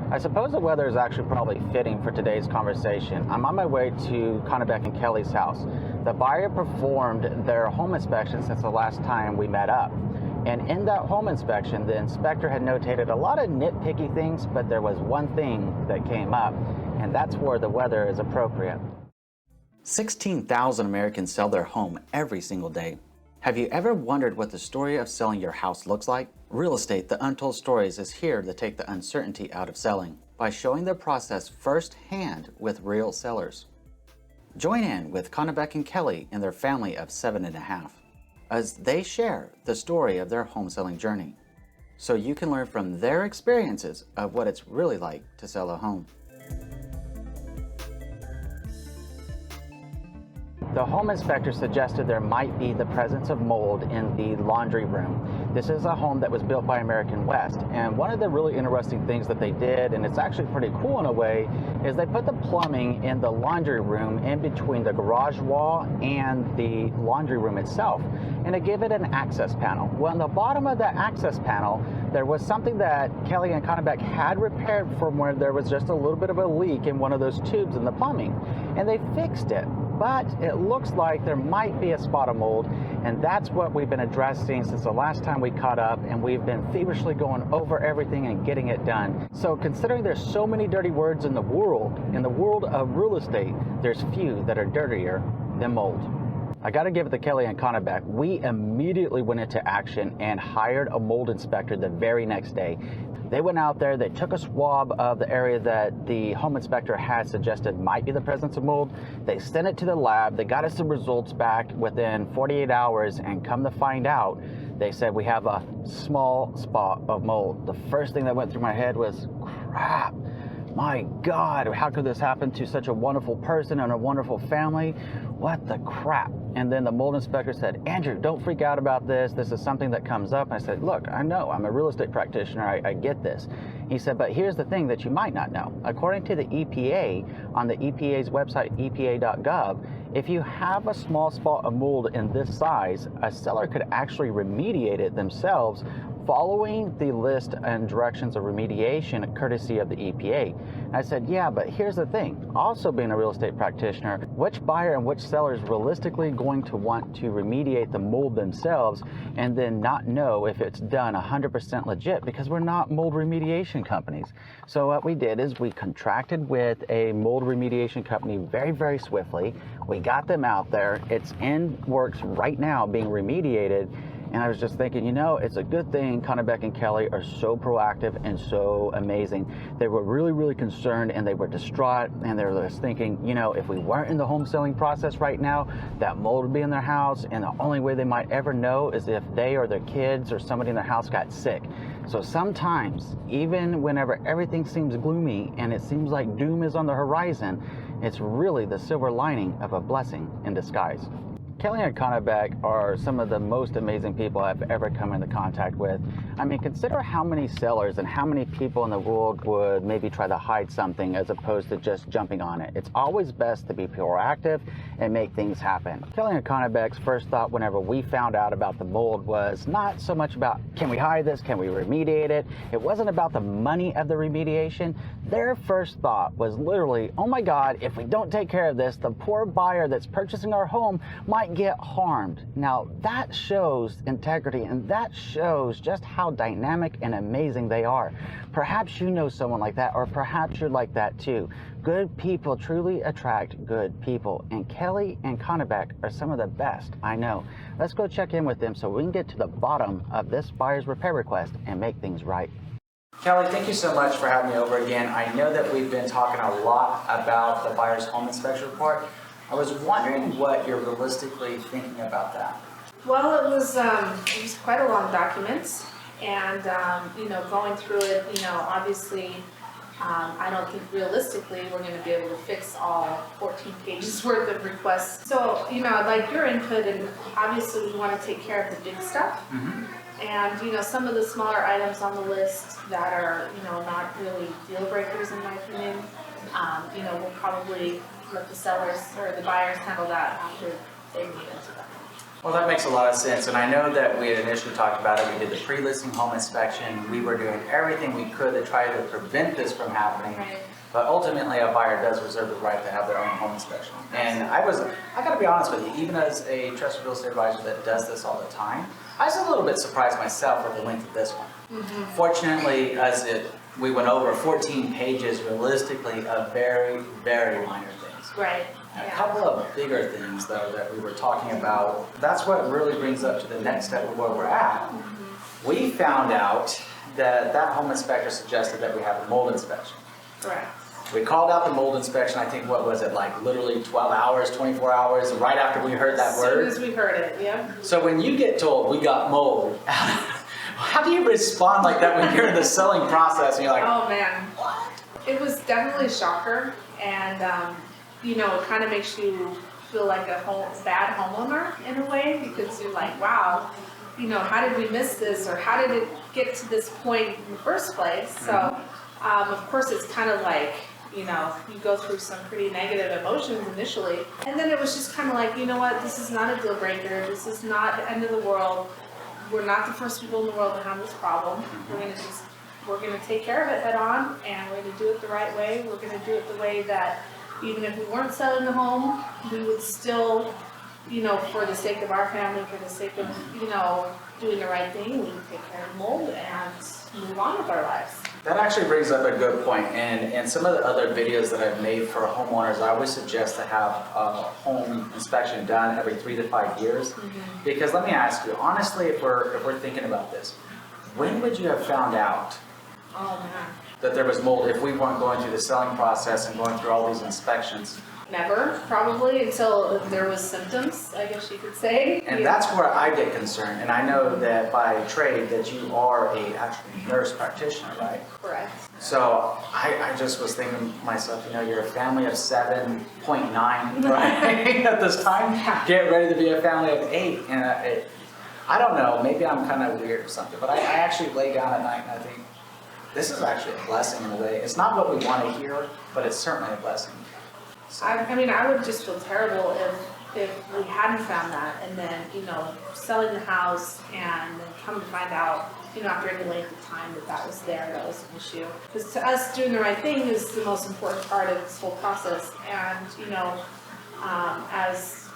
I suppose the weather is actually probably fitting for today's conversation. I'm on my way to Kanybek and Kelli's house. The buyer performed their home inspection since the last time we met up. And in that home inspection, the inspector had notated a lot of nitpicky things, but there was one thing that came up, and that's where the weather is appropriate. 16,000 Americans sell their home every single day. Have you ever wondered what the story of selling your house looks like? Real Estate, The Untold Stories is here to take the uncertainty out of selling by showing the process firsthand with real sellers. Join in with Kanybek and Kelli and their family of 7.5 as they share the story of their home selling journey, so you can learn from their experiences of what it's really like to sell a home. The home inspector suggested there might be the presence of mold in the laundry room. This is a home that was built by American West, and one of the really interesting things that they did, and it's actually pretty cool in a way, is they put the plumbing in the laundry room in between the garage wall and the laundry room itself, and it gave it an access panel. Well, on the bottom of the access panel, there was something that Kelli and Kanybek had repaired from where there was just a little bit of a leak in one of those tubes in the plumbing, and they fixed it. But it looks like there might be a spot of mold, and that's what we've been addressing since the last time we caught up, and we've been feverishly going over everything and getting it done. So considering there's so many dirty words in the world of real estate, there's few that are dirtier than mold. I got to give it to Kelli and Kanybek. We immediately went into action and hired a mold inspector the very next day. They went out there, they took a swab of the area that the home inspector had suggested might be the presence of mold. They sent it to the lab. They got us the results back within 48 hours, and come to find out, they said we have a small spot of mold. The first thing that went through my head was, crap. My God, how could this happen to such a wonderful person and a wonderful family? What the crap? And then the mold inspector said, Andrew, don't freak out about this. This is something that comes up. And I said, look, I know, I'm a real estate practitioner. I get this. He said, but here's the thing that you might not know. According to the EPA, on the EPA's website, epa.gov, if you have a small spot of mold in this size, a seller could actually remediate it themselves following the list and directions of remediation courtesy of the EPA. And I said, yeah, but here's the thing. Also being a real estate practitioner, which buyer and which seller is realistically going to want to remediate the mold themselves and then not know if it's done 100% legit, because we're not mold remediation companies. So what we did is we contracted with a mold remediation company very, very swiftly. We got them out there. It's in works right now being remediated. And I was just thinking, you know, it's a good thing Kanybek and Kelli are so proactive and so amazing. They were really, really concerned, and they were distraught, and they were just thinking, you know, if we weren't in the home selling process right now, that mold would be in their house, and the only way they might ever know is if they or their kids or somebody in their house got sick. So sometimes, even whenever everything seems gloomy and it seems like doom is on the horizon, it's really the silver lining of a blessing in disguise. Kelli and Kanybek are some of the most amazing people I've ever come into contact with. I mean, consider how many sellers and how many people in the world would maybe try to hide something as opposed to just jumping on it. It's always best to be proactive and make things happen. Kelli and Kanybek's first thought whenever we found out about the mold was not so much about, can we hide this, can we remediate it? It wasn't about the money of the remediation. Their first thought was literally, oh my God, if we don't take care of this, the poor buyer that's purchasing our home might get harmed. Now that shows integrity, and that shows just how dynamic and amazing they are. Perhaps you know someone like that, or perhaps you're like that too. Good people truly attract good people, and Kelli and Kanybek are some of the best I know. Let's go check in with them so we can get to the bottom of this buyer's repair request and make things right. Kelli, thank you so much for having me over again. I know that we've been talking a lot about the buyer's home inspection report. I was wondering what you're realistically thinking about that. Well, it was quite a long document, and you know, going through it, you know, obviously, I don't think realistically we're going to be able to fix all 14 pages worth of requests. So, you know, I'd like your input, and obviously we want to take care of the big stuff. And, you know, some of the smaller items on the list that are, you know, not really deal breakers in my opinion, you know, we'll probably let the sellers or the buyers handle that after they move into them. Well, that makes a lot of sense, and I know that we had initially talked about it. We did the pre-listing home inspection. We were doing everything we could to try to prevent this from happening. Right. But ultimately, a buyer does reserve the right to have their own home inspection. And I gotta be honest with you, even as a trusted real estate advisor that does this all the time, I was a little bit surprised myself with the length of this one. Fortunately, we went over 14 pages realistically of very, very minor things. Right. A couple of bigger things, though, that we were talking about. That's what really brings up to the next step of where we're at. We found out that home inspector suggested that we have a mold inspection. Correct. We called out the mold inspection, I think, what was it, like literally 12 hours, 24 hours, right after we heard that word? As soon as we heard it, yeah. So when you get told we got mold, how do you respond like that when you're in the selling process and you're like, oh man, what? It was definitely a shocker, and you know, it kind of makes you feel like a bad homeowner in a way, because you're like, wow, you know, how did we miss this, or how did it get to this point in the first place? So, of course, it's kind of like, you know, you go through some pretty negative emotions initially, and then it was just kind of like, you know what, this is not a deal breaker, this is not the end of the world, we're not the first people in the world to have this problem, we're gonna take care of it head on, and we're gonna do it the right way, we're gonna do it the way that even if we weren't selling the home, we would still, you know, for the sake of our family, for the sake of, you know, doing the right thing, we would take care of mold and move on with our lives. That actually brings up a good point, and some of the other videos that I've made for homeowners, I always suggest to have a home inspection done every 3 to 5 years. Because let me ask you, honestly, if we're thinking about this, when would you have found out that there was mold if we weren't going through the selling process and going through all these inspections? Never, probably, until there was symptoms, I guess you could say. And that's where I get concerned, and I know that by trade that you are a actual nurse practitioner, right? Correct. So I just was thinking to myself, you know, you're a family of 7.9, right? At this time, get ready to be a family of 8, and I don't know, maybe I'm kind of weird or something, but I actually lay down at night and I think, this is actually a blessing in a way. It's not what we want to hear, but it's certainly a blessing. I mean, I would just feel terrible if we hadn't found that, and then, you know, selling the house and then come to find out, you know, after any length of time that was there, that was an issue. Because to us, doing the right thing is the most important part of this whole process, and, you know, as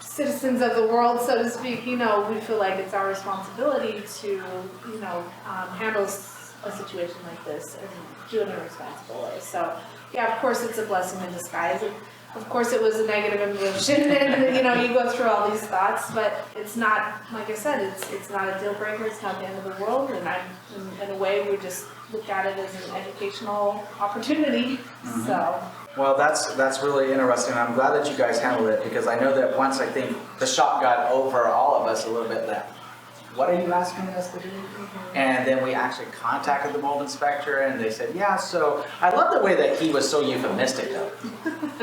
citizens of the world, so to speak, you know, we feel like it's our responsibility to, you know, handle a situation like this and do it in a responsible way. So, yeah, of course it's a blessing in disguise. Of course it was a negative emotion, and you know, you go through all these thoughts, but it's not, like I said, it's not a deal breaker, it's not the end of the world, and in a way we just look at it as an educational opportunity. So. Well, that's really interesting. I'm glad that you guys handled it, because I know that once I think the shock got over all of us a little bit, that what are you asking us to do? And then we actually contacted the mold inspector, and they said, yeah, so I love the way that he was so euphemistic though.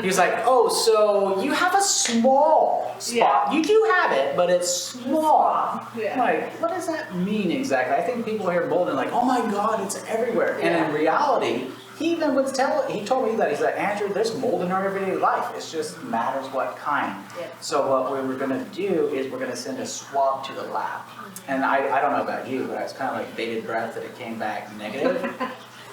He was like, oh, so you have a small spot. Yeah. You do have it, but it's small. Yeah. Like, what does that mean exactly? I think people hear mold and like, oh my God, it's everywhere. Yeah. And in reality, he even would he told me that, he's like, Andrew, there's mold in our everyday life. It just matters what kind. Yeah. So what we were gonna do is we're gonna send a swab to the lab. And I don't know about you, but I was kind of like bated breath that it came back negative.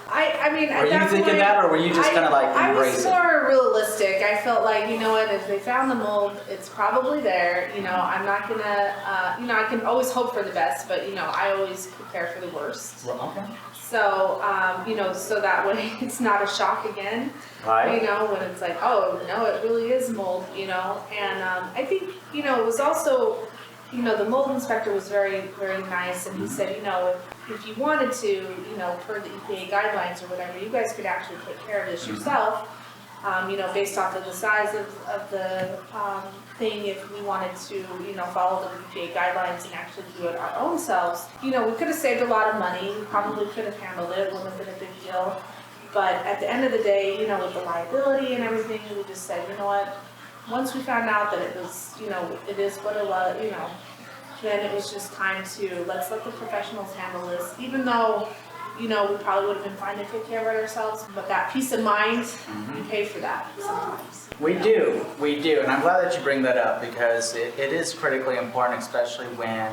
I mean, were you thinking that, or were you just kind of like embrace it? I was more realistic. I felt like, you know what, if they found the mold, it's probably there. You know, I'm not gonna, you know, I can always hope for the best, but you know, I always prepare for the worst. Well, okay. So, you know, so that way it's not a shock again. Right. You know, when it's like, oh no, it really is mold. You know, and I think, you know, it was also, you know, the mold inspector was very, very nice, and he said, you know, if you wanted to, you know, per the EPA guidelines or whatever, you guys could actually take care of this yourself, you know, based off of the size of the thing. If we wanted to, you know, follow the EPA guidelines and actually do it our own selves, you know, we could have saved a lot of money. We probably could have handled it. It wouldn't have been a big deal. But at the end of the day, you know, with the liability and everything, we just said, you know what, once we found out that it was, you know, it is what it was, you know, then it was just time to let's let the professionals handle this. Even though, you know, we probably would have been fine to take care of it ourselves, but that peace of mind, you pay for that sometimes. We do, and I'm glad that you bring that up because it is critically important, especially when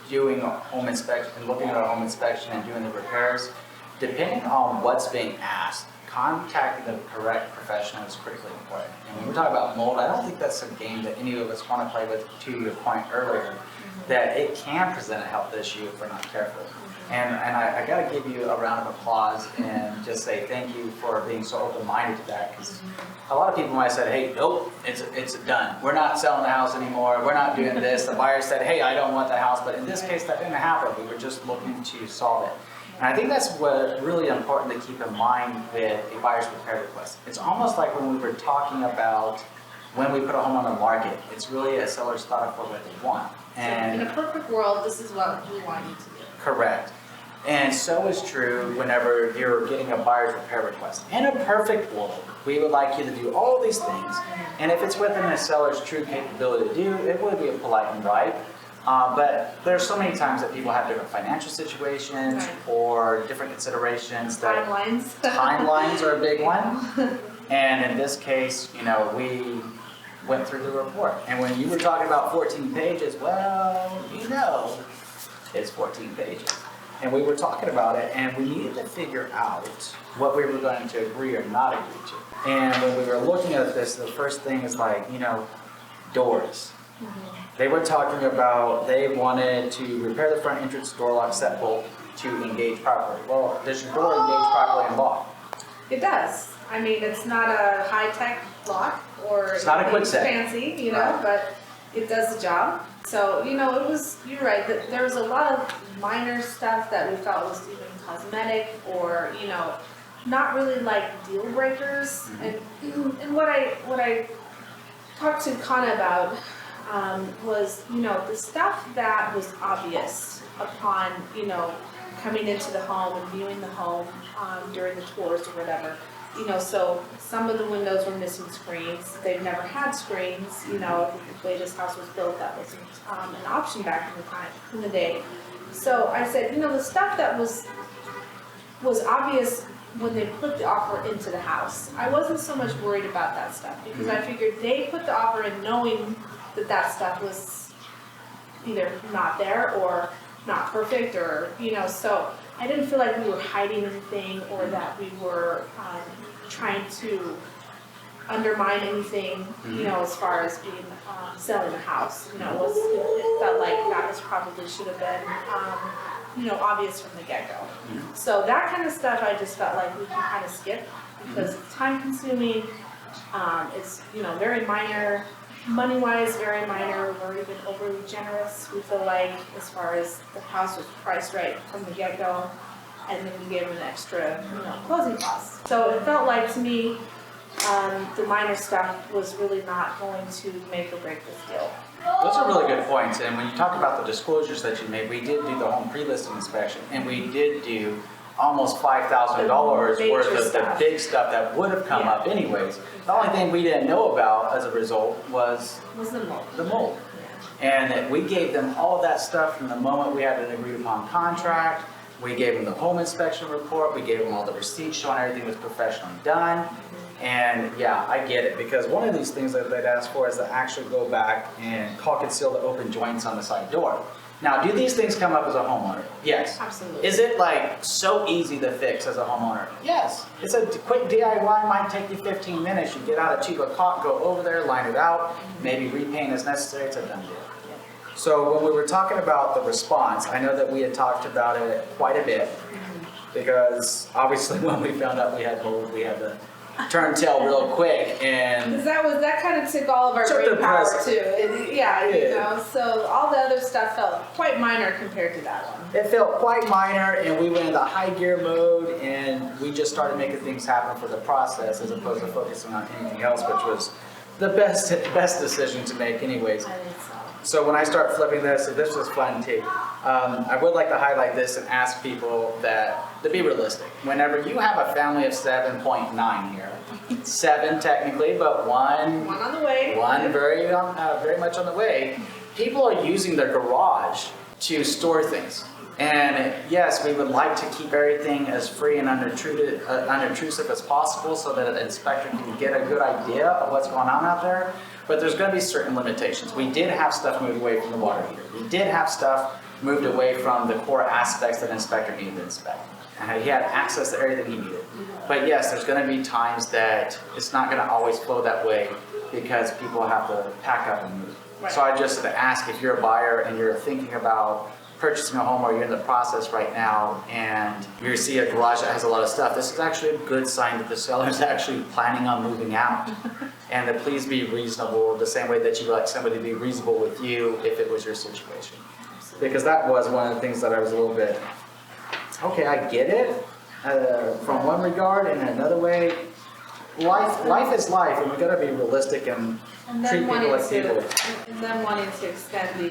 doing a home inspection, looking at a home inspection and doing the repairs. Depending on what's being asked, contacting the correct professional is critically important. And when we're talking about mold, I don't think that's a game that any of us want to play with, to your point earlier, that it can present a health issue if we're not careful. And I got to give you a round of applause and just say thank you for being so open-minded to that, because a lot of people might have said, hey, nope, it's done. We're not selling the house anymore. We're not doing this. The buyer said, hey, I don't want the house. But in this case, that didn't happen. We were just looking to solve it. And I think that's what really important to keep in mind with a buyer's repair request. It's almost like when we were talking about when we put a home on the market, it's really a seller's thought for what they want. And in a perfect world, this is what we want you to do. Correct. And so is true whenever you're getting a buyer's repair request. In a perfect world, we would like you to do all these things. And if it's within a seller's true capability to do, it would be polite and right. But there's so many times that people have different financial situations or different considerations. That Timelines. Timelines are a big one. And in this case, you know, we went through the report. And when you were talking about 14 pages, well, you know, it's 14 pages. And we were talking about it, and we needed to figure out what we were going to agree or not agree to. And when we were looking at this, the first thing is like, you know, doors. They were talking about they wanted to repair the front entrance door lock set bolt to engage properly. Well, does your door engage properly and lock? It does. I mean, it's not a high-tech lock or It's not a quick set. fancy, you know, but it does the job. So, you know, it was, you're right, that there was a lot of minor stuff that we felt was even cosmetic or, you know, not really like deal breakers. And what I talked to Kana about was, you know, the stuff that was obvious upon, you know, coming into the home and viewing the home during the tours or whatever. You know, so some of the windows were missing screens. They've never had screens. You know, the way this house was built, that wasn't an option back in the day. So I said, you know, the stuff that was obvious when they put the offer into the house. I wasn't so much worried about that stuff because I figured they put the offer in knowing that that stuff was either not there or not perfect or, you know, so I didn't feel like we were hiding anything or that we were trying to undermine anything, you know, as far as being selling the house. You know, it felt like that was probably should have been, you know, obvious from the get-go. So that kind of stuff I just felt like we can kind of skip because it's time consuming. It's, you know, very minor. Money-wise, very minor. We've already been overly generous, we feel like, as far as the house was priced right from the get-go, and then we gave them an extra, you know, closing costs. So it felt like, to me, the minor stuff was really not going to make or break this deal. Those are really good points. And when you talk about the disclosures that you made, we did do the home pre-listing inspection, and we did do almost $5,000 worth of the big stuff that would have come up anyways. The only thing we didn't know about as a result was the mold. And we gave them all of that stuff from the moment we had an agreed upon contract. We gave them the home inspection report. We gave them all the receipts showing everything was professionally done. And yeah, I get it, because one of these things that they'd ask for is to actually go back and caulk and seal the open joints on the side door. Now, do these things come up as a homeowner? Yes. Absolutely. Is it like so easy to fix as a homeowner? Yes. It's a quick DIY, might take you 15 minutes. You get out a tube of caulk, go over there, line it out, maybe repaint as necessary. It's a done deal. So when we were talking about the response, I know that we had talked about it quite a bit, because obviously when we found out we had mold, we had to turn tail real quick, and because that kind of took all of our brain power too. You know, so all the other stuff felt quite minor compared to that one. It felt quite minor, and we went into high gear mode, and we just started making things happen for the process as opposed to focusing on anything else, which was the best decision to make anyways. I think so. So when I start flipping this was fun too. I would like to highlight this and ask people to be realistic. Whenever you have a family of 7.9 here, 7 technically, but one on the way, one very much on the way, people are using their garage to store things. And yes, we would like to keep everything as free and unintrusive as possible so that an inspector can get a good idea of what's going on out there. But there's going to be certain limitations. We did have stuff moved away from the water heater. We did have stuff moved away from the core aspects that an inspector needed to inspect. And he had access to everything he needed. But yes, there's going to be times that it's not going to always flow that way because people have to pack up and move. Right. So I just ask, if you're a buyer and you're thinking about purchasing a home or you're in the process right now and you see a garage that has a lot of stuff, this is actually a good sign that the seller is actually planning on moving out. And that please be reasonable the same way that you'd like somebody to be reasonable with you if it was your situation. Because that was one of the things that I was a little bit, okay, I get it from one regard, and in another way, life is life, and we got to be realistic and treat people like people. And then wanting to extend the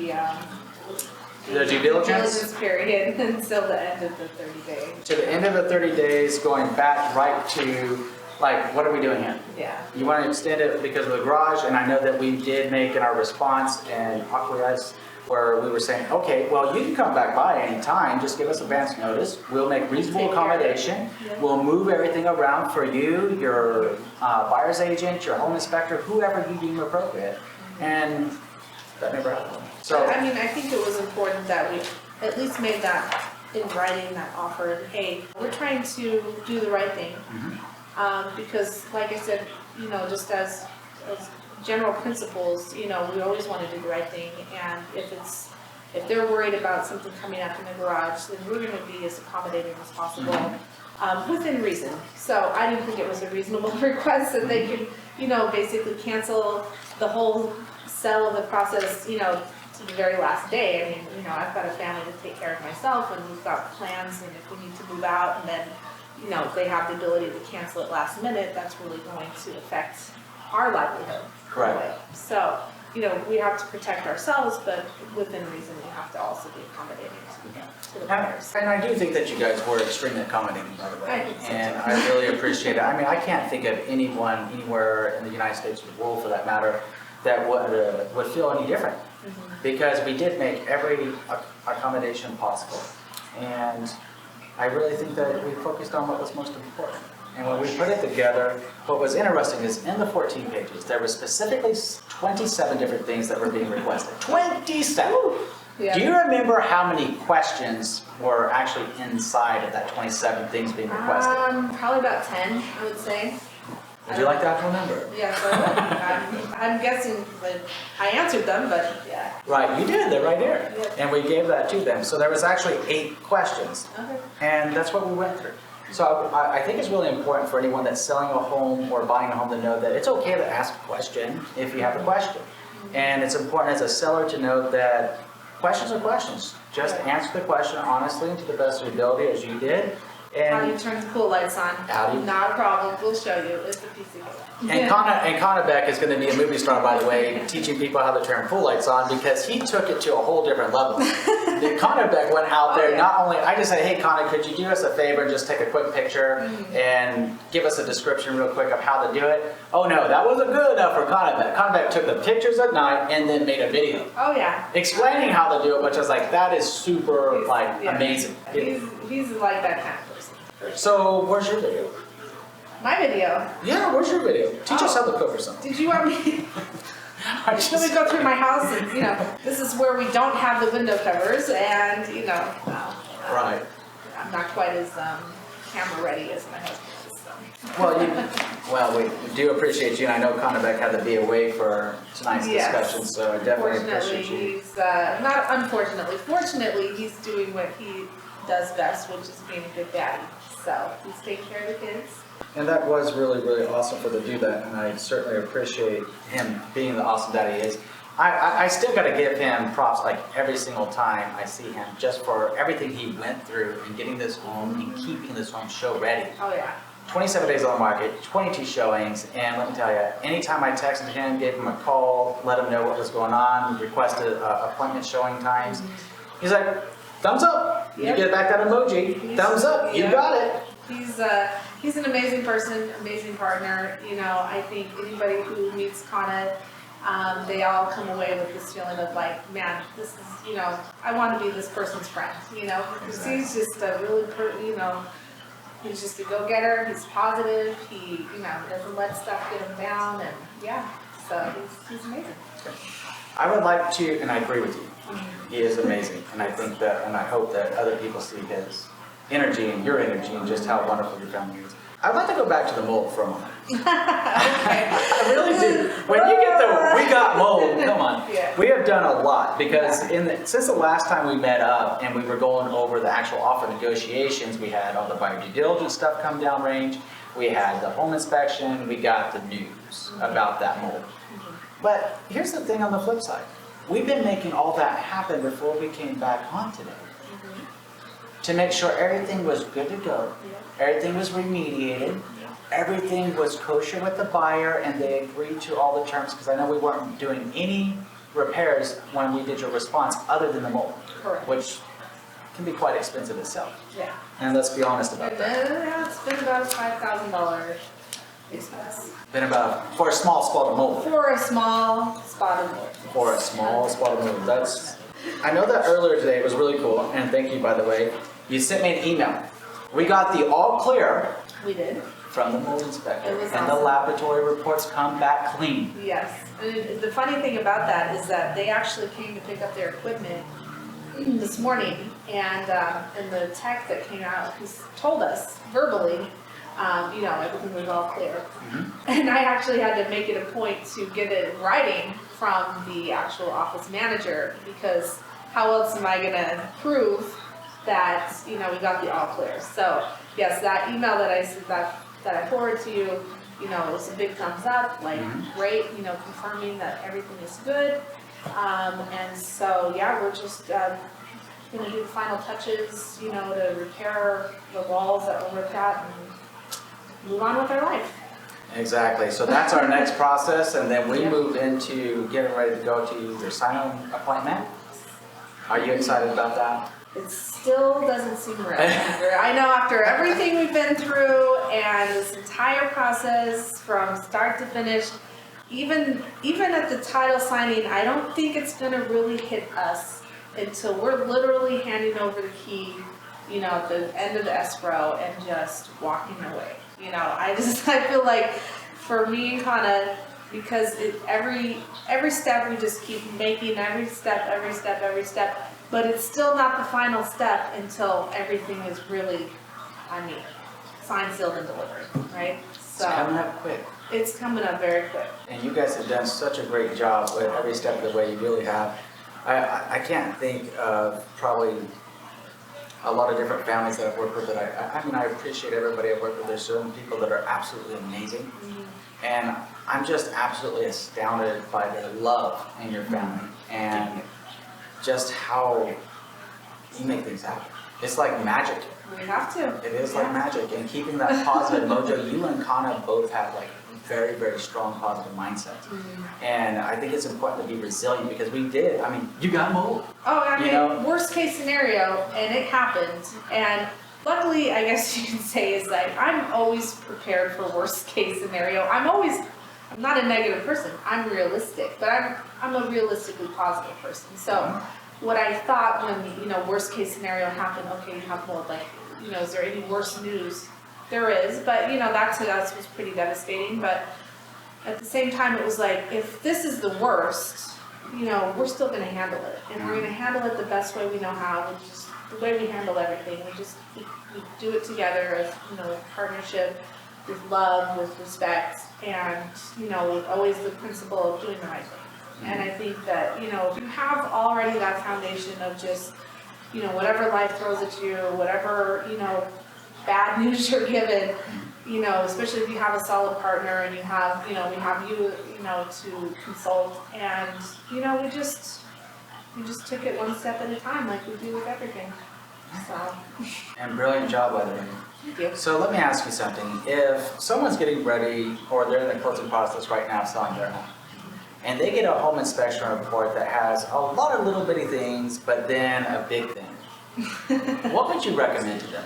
due diligence period until the end of the 30 days. To the end of the 30 days, going back right to, like, what are we doing here? Yeah. You want to extend it because of the garage, and I know that we did make in our response and acquiesce where we were saying, okay, well, you can come back by any time, just give us advance notice. We'll make reasonable accommodation. Yeah. We'll move everything around for you, your buyer's agent, your home inspector, whoever you deem appropriate. And that never happened. So, I mean, I think it was important that we at least made that in writing, that offered, hey, we're trying to do the right thing. Because like I said, you know, just as general principles, you know, we always want to do the right thing, and if they're worried about something coming up in the garage, then we're going to be as accommodating as possible, within reason. So I didn't think it was a reasonable request that they could, you know, basically cancel the whole sell of the process, you know, to the very last day. I mean, you know, I've got a family to take care of myself, and we've got plans, and if we need to move out, and then, you know, if they have the ability to cancel it last minute, that's really going to affect our livelihood. correct. So, you know, we have to protect ourselves, but within reason, we have to also be accommodating to the buyers. And I do think that you guys were extremely accommodating, by the way. I think so, And too. I really appreciate it. I mean, I can't think of anyone anywhere in the United States or the world, for that matter, that would feel any different. Because we did make every accommodation possible. And I really think that we focused on what was most important. And when we put it together, what was interesting is in the 14 pages, there were specifically 27 different things that were being requested. 27! Yeah. Do you remember how many questions were actually inside of that 27 things being requested? Probably about 10, I would say. Would you like to actual number? Yeah, so I'm guessing that I answered them, but yeah. Right, you did, they're right there. Yep. And we gave that to them. So there was actually 8 questions. Okay. And that's what we went through. So I think it's really important for anyone that's selling a home or buying a home to know that it's okay to ask a question if you have a question. And it's important as a seller to know that questions are questions. Just answer the question honestly and to the best of your ability, as you did. How do you And turn the pool lights on? How do you- Not a problem, we'll show you, it's a piece of Kanybek is going to be a movie star, by the way, teaching people how to turn pool lights on, because he took it to a whole different level. The Kanybek went out there, not only, I just said, hey Connie, could you do us a favor and just take a quick picture and give us a description real quick of how to do it? Oh no, that wasn't good enough for Kanybek. Kanybek took the pictures at night and then made a video. Oh yeah. Explaining how to do it, which was like, that is super, Yeah. amazing. He's like that kind of person. So, where's your video? My video. Yeah, where's your video? Teach us how to cook or something. Did you want me? I Let me go through my house, and you know, this is where we don't have the window covers, and you know, Right. I'm not quite as camera ready as my husband is. So. Well, we do appreciate you, and I know Kanybek had to be away for tonight's Yes. discussion, so I definitely Fortunately, appreciate you. he's not unfortunately. Fortunately, he's doing what he does best, which is being a good daddy. So he's taking care of the kids. And that was really, really awesome for him to do that, and I certainly appreciate him being the awesome dad he is. I still got to give him props like every single time I see him, just for everything he went through in getting this home and keeping this home show ready. Oh yeah. 27 days on the market, 22 showings, and let me tell you, anytime I texted him, gave him a call, let him know what was going on, requested appointment showing times, he's like, thumbs up, Yep. you get back that emoji, thumbs up, you Yep. got it. He's an amazing person, amazing partner. You know, I think anybody who meets Kana they all come away with this feeling of like, man, this is, you know, I want to be this person's friend, you know, because he's just a really, you know, he's just a go-getter, he's positive, he, you know, doesn't let stuff get him down, and yeah, so he's amazing. I would like to, and I agree with you, he is amazing, and I think that, and I hope that other people see his energy and your energy and just how wonderful your family is. I'd like to go back to the mold for a moment. I really do. When you get the, we got mold, come on. Yeah. We have done a lot because since the last time we met up and we were going over the actual offer negotiations, we had all the buyer due diligence stuff come down range, we had the home inspection, we got the news about that mold. But here's the thing on the flip side. We've been making all that happen before we came back on today. To make sure everything was good to go, everything was remediated, everything was kosher with the buyer, and they agreed to all the terms, because I know we weren't doing any repairs when we did your response other than the mold. Correct. Which can be quite expensive itself. Yeah. And let's be honest about And that. then, it's been about $5,000 expense. Been about, for a small spot of mold. For a small spot of mold. For a small spot of mold. That's, I know that earlier today it was really cool, and thank you, by the way. You sent me an email. We got the all clear We did. from the mold inspector, It was and the awesome. laboratory reports come back clean. Yes. And the funny thing about that is that they actually came to pick up their equipment this morning, and the tech that came out, he told us verbally, you know, everything was all clear. And I actually had to make it a point to get it in writing from the actual office manager, because how else am I gonna prove that, you know, we got the all clear? So yes, that email that I said that I forwarded to you, you know, it was a big thumbs up, like great, you know, confirming that everything is good. And so yeah, we're just gonna do the final touches, you know, to repair the walls that were ripped out and move on with our life. Exactly. So that's our next process, and then we move into getting ready to go to your sign-on appointment. Are you excited about that? It still doesn't seem real. I know after everything we've been through and this entire process from start to finish, even at the title signing, I don't think it's gonna really hit us until we're literally handing over the key, you know, at the end of the escrow and just walking away. You know, I feel like for me, kind of, because every step we just keep making, every step, but it's still not the final step until everything is really, I mean, signed, sealed, and delivered, right? So It's coming up quick. it's coming up very quick. And you guys have done such a great job with every step of the way. You really have. I can't think of probably a lot of different families that I've worked with that I mean, I appreciate everybody I've worked with. There's certain people that are absolutely amazing. And I'm just absolutely astounded by the love in your family and just how you make things happen. It's like magic. We have to. It is like magic. And keeping that positive mojo, you and Kana both have like very, very strong positive mindset. And I think it's important to be resilient, because we did. I mean, you got mold. Oh, I mean, You know? worst case scenario, and it happened. And luckily, I guess you can say, is like, I'm always prepared for worst case scenario. I'm not a negative person. I'm realistic, but I'm a realistically positive person. So what I thought when, you know, worst case scenario happened, okay, you have mold, like, you know, is there any worse news? There is, but you know, that to us was pretty devastating. But at the same time, it was like, if this is the worst, you know, we're still gonna handle it. And we're gonna handle it the best way we know how, which is the way we handle everything. We do it together as, you know, with partnership, with love, with respect, and, you know, with always the principle of doing the right thing. And I think that, you know, if you have already that foundation of just, you know, whatever life throws at you, whatever, you know, bad news you're given, you know, especially if you have a solid partner and you have, you know, we have you, you know, to consult, and, you know, we just took it one step at a time, like we do with everything. So. And brilliant job, by the way. Thank you. So let me ask you something. If someone's getting ready, or they're in the closing process right now selling their home, and they get a home inspection report that has a lot of little bitty things, but then a big thing, what would you recommend to them?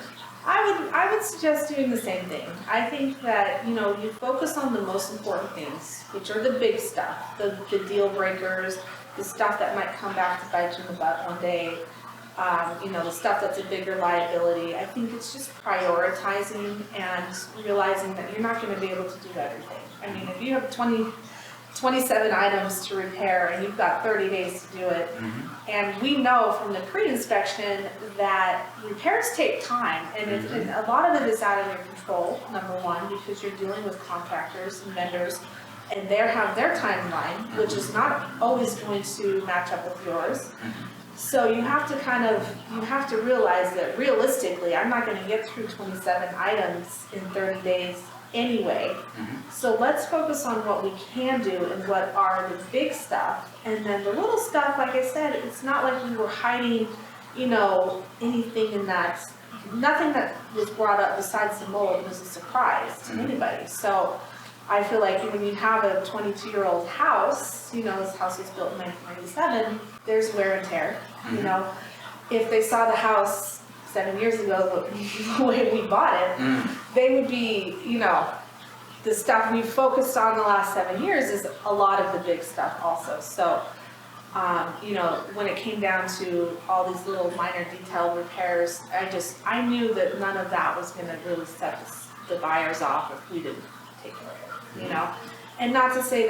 I would suggest doing the same thing. I think that, you focus on the most important things, which are the big stuff, the deal breakers, the stuff that might come back to bite you in the butt one day, the stuff that's a bigger liability. I think it's just prioritizing and realizing that you're not going to be able to do everything. I mean, if you have 27 items to repair and you've got 30 days to do it, and we know from the pre-inspection that repairs take time, and a lot of it is out of your control, number one, because you're dealing with contractors and vendors, and they have their timeline, which is not always going to match up with yours. So you have to realize that realistically, I'm not going to get through 27 items in 30 days anyway. So let's focus on what we can do and what are the big stuff, and then the little stuff, like I said, it's not like we were hiding, anything in that. Nothing that was brought up besides the mold was a surprise to anybody. So I feel like when you have a 22-year-old house, this house was built in 1997, there's wear and tear. If they saw the house 7 years ago, the way we bought it, they would be, the stuff we focused on the last 7 years is a lot of the big stuff also. So, when it came down to all these little minor detail repairs, I knew that none of that was going to really set the buyers off if we didn't take care of it, And not to say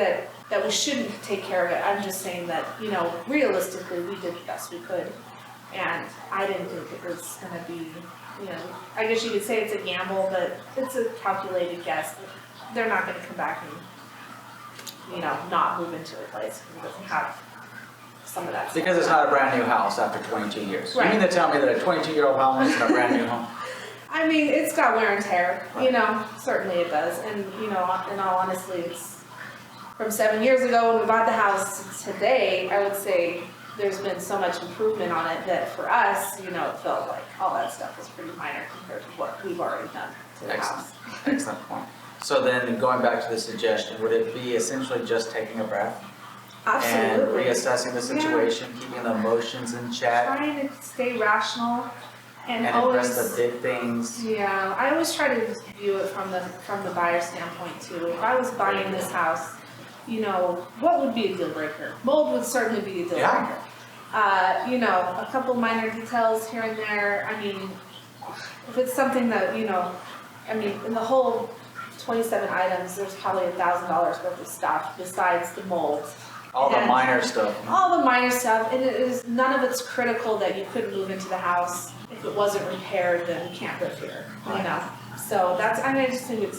that we shouldn't take care of it, I'm just saying that, realistically, we did the best we could. And I didn't think it was going to be, I guess you could say it's a gamble, but it's a calculated guess. They're not going to come back and, not move into a place because it doesn't have some of that stuff. Because it's not a brand new house after 22 years. Right. You mean to tell me that a 22-year-old home isn't a brand new home? I mean, it's got wear and tear, Right. Certainly it does. And, in all honesty, it's from 7 years ago when we bought the house to today, I would say there's been so much improvement on it that for us, it felt like all that stuff was pretty minor compared to what we've already done to the house. Excellent point. So then going back to the suggestion, would it be essentially just taking a breath? Absolutely. And reassessing the situation, keeping the emotions in check, Trying to stay rational and address always, the big things? yeah, I always try to view it from the buyer standpoint too. If I was buying this house, what would be a deal breaker? Mold would certainly be a deal breaker. A couple minor details here and there. I mean, if it's something that, in the whole 27 items, there's probably $1,000 worth of stuff besides the mold. All the minor stuff. All the minor stuff, and none of it's critical that you couldn't move into the house. If it wasn't repaired, then you can't live here, So I just think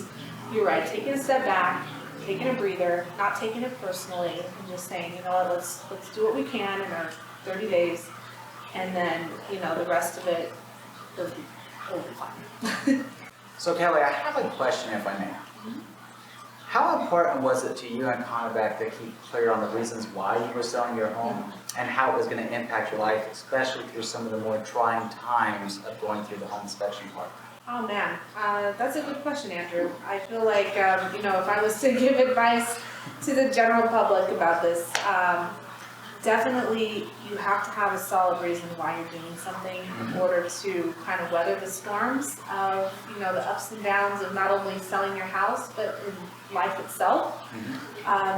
you're right, taking a step back, taking a breather, not taking it personally, and just saying, let's do what we can in our 30 days, and then, the rest of it will be fine. So Kelly, I have a question if I may. How important was it to you and Kanybek to keep clear on the reasons why you were selling your home and how it was going to impact your life, especially through some of the more trying times of going through the home inspection part? Oh man, that's a good question, Andrew. I feel like, if I was to give advice to the general public about this, definitely you have to have a solid reason why you're doing something in order to kind of weather the storms of, the ups and downs of not only selling your house, but in life itself.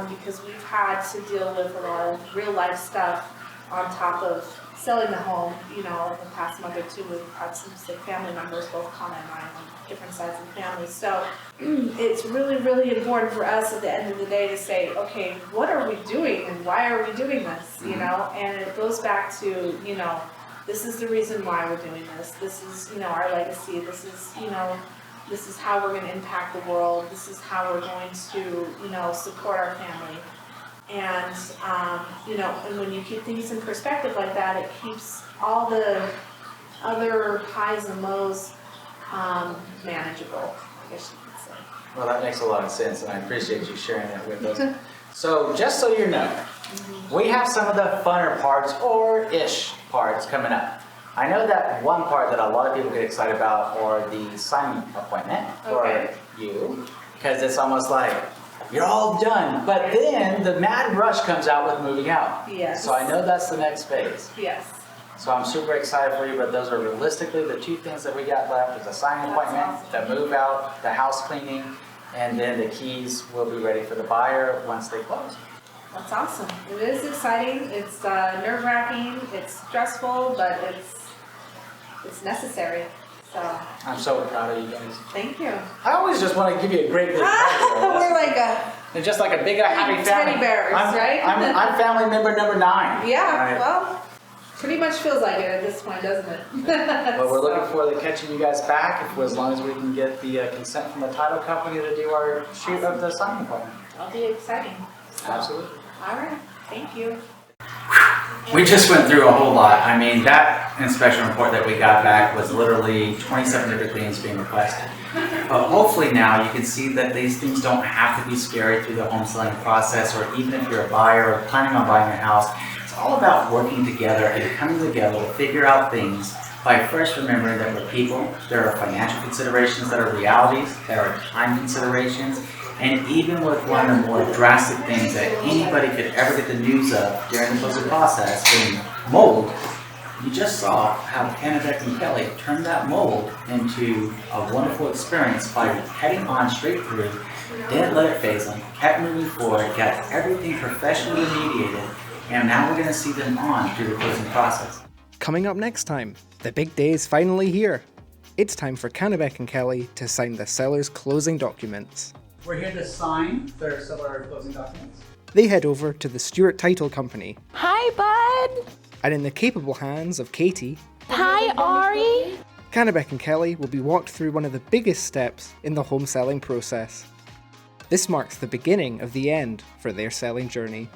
Because we've had to deal with a lot of real life stuff on top of selling the home. In the past month or two, we've had some sick family members, both Kana and I, on different sides of the family. So it's really, really important for us at the end of the day to say, okay, what are we doing and why are we doing this? And it goes back to, this is the reason why we're doing this. This is, our legacy. This is how we're going to impact the world. This is how we're going to, support our family. And, and when you keep things in perspective like that, it keeps all the other highs and lows manageable, I guess you could say. Well, that makes a lot of sense, and I appreciate you sharing that with us. So, just so you know, we have some of the funner parts, or ish parts, coming up. I know that one part that a lot of people get excited about, or the signing appointment for you, because it's almost like, you're all done, but then the mad rush comes out with moving out. Yes. So I know that's the next phase. Yes. So I'm super excited for you, but those are realistically the two things that we got left is a signing appointment, the move out, the house cleaning, and then the keys will be ready for the buyer once they close. That's awesome. It is exciting. It's nerve-wracking. It's stressful, but it's necessary. So I'm so proud of you guys. thank you. I always just want to give you a great big hug. We're like a It's just like a big happy family. teddy bears, right? I'm family member number 9. yeah. Right. Well, pretty much feels like it at this point, doesn't it? But we're looking forward to catching you guys back as long as we can get the consent from the title company to do our shoot of the signing appointment. That'll be exciting. Absolutely. All right. Thank you. We just went through a whole lot. I mean, that inspection report that we got back was literally 27 different things being requested. But hopefully now you can see that these things don't have to be scary through the home selling process, or even if you're a buyer or planning on buying a house. It's all about working together and coming together to figure out things by first remembering that we're people. There are financial considerations that are realities, there are time considerations, and even with one of the more drastic things that anybody could ever get the news of during the closing process, being mold, you just saw how Kanybek and Kelli turned that mold into a wonderful experience by heading on straight through, didn't let it phase them, kept moving forward, got everything professionally remediated, and now we're going to see them on through the closing process. Coming up next time, the big day is finally here. It's time for Kanybek and Kelli to sign the seller's closing documents. We're here to sign their seller closing documents. They head over to the Stewart Title Company, Hi, bud. and in the capable hands of Katie, Hi, Ari. Kanybek and Kelli will be walked through one of the biggest steps in the home selling process. This marks the beginning of the end for their selling journey.